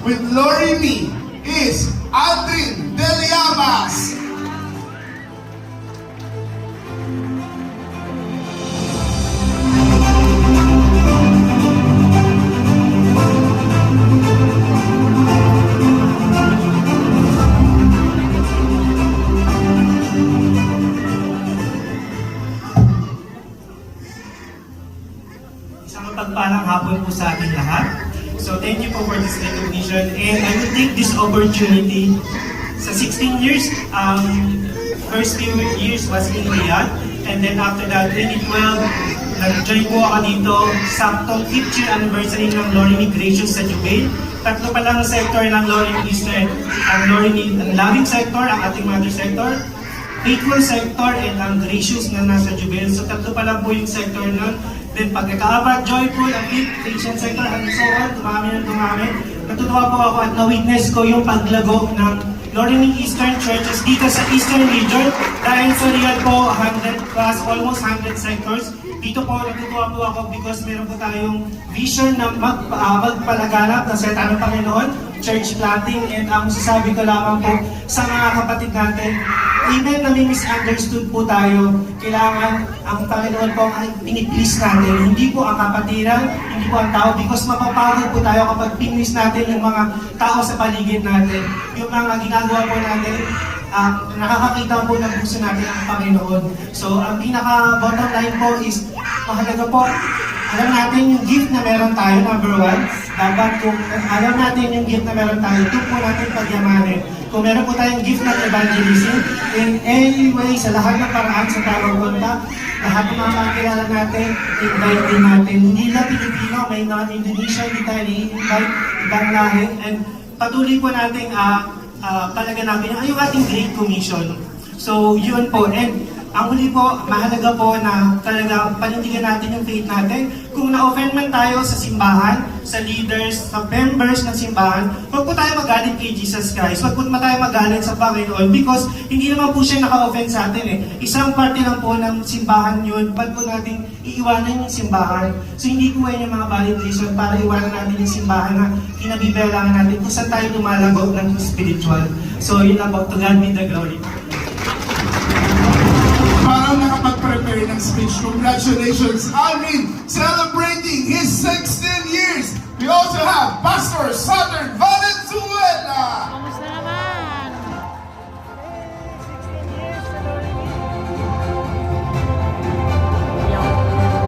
with Lori Me is Aldrin Del Llamas. Isang mapagpalang hapon po sa ating lahat. So thank you po for this recognition, and I will take this opportunity. Sa 16 years, first few years was in Riyadh, and then after that, 2012, nag-join po ako dito saktong 5th year anniversary ng Lori Me Gracious sa Jubail. Tatlo pa lang sector ng Lori Me Eastern, ang Lori Me, ang loving sector, ang ating mother sector, faithful sector, and ang gracious na nasa Jubail. So tatlo pa lang po yung sector nun. Then pagkakaapat, joyful, ang patient sector, and so on, dumami. Natutuwa po ako at na-witness ko yung paglago ng Lori Me Eastern Churches dito sa Eastern Region. Dahil sa Riyadh po, 100 plus, almost 100 sectors. Dito po, natutuwa po ako because meron po tayong vision na magpalaganap ng salita ng Panginoon, church planting, and ang sasabi ko lamang po sa mga kapatid natin, even na may misunderstood po tayo, kailangan ang Panginoon po ang piniplease natin. Hindi po ang kapatiran, hindi po ang tao, because mapapagod po tayo kapag pinlease natin yung mga tao sa paligid natin. Yung mga ginagawa po natin, nakakakita po ng gusto natin ang Panginoon. So, ang pinaka-bottom line po is, mahalaga po, alam natin yung gift na meron tayo, number one. Dapat kung alam natin yung gift na meron tayo, ito po natin pagyamanin. Kung meron po tayong gift ng evangelism, in any way, sa lahat ng paraan sa tamang kontak, lahat ng mga makakilala natin, invite din natin. Hindi lang Pilipino, may non-Indonesian, hindi tayo i-invite, ibang lahi. And patuloy po natin palaganapin yung ating Great Commission. So, yun po. And ang huli po, mahalaga po na talagang panindigan natin yung faith natin. Kung na-offend man tayo sa simbahan, sa leaders, sa members ng simbahan, huwag po tayo magalit kay Jesus Christ. Huwag po tayo magalit sa Panginoon because hindi naman po siya naka-offend sa atin eh. Isang parte lang po ng simbahan yun, ba't po natin iiwanan yung simbahan? So hindi po yan yung mga valid reason para iwanan natin yung simbahan na kinabibelangan natin kung saan tayo lumalago ng spiritual. So yun lang po, to God be the glory. Parang nakapag-prepare ng speech. Congratulations, Alvin, celebrating his 16 years. We also have Pastor Southern Valenzuela.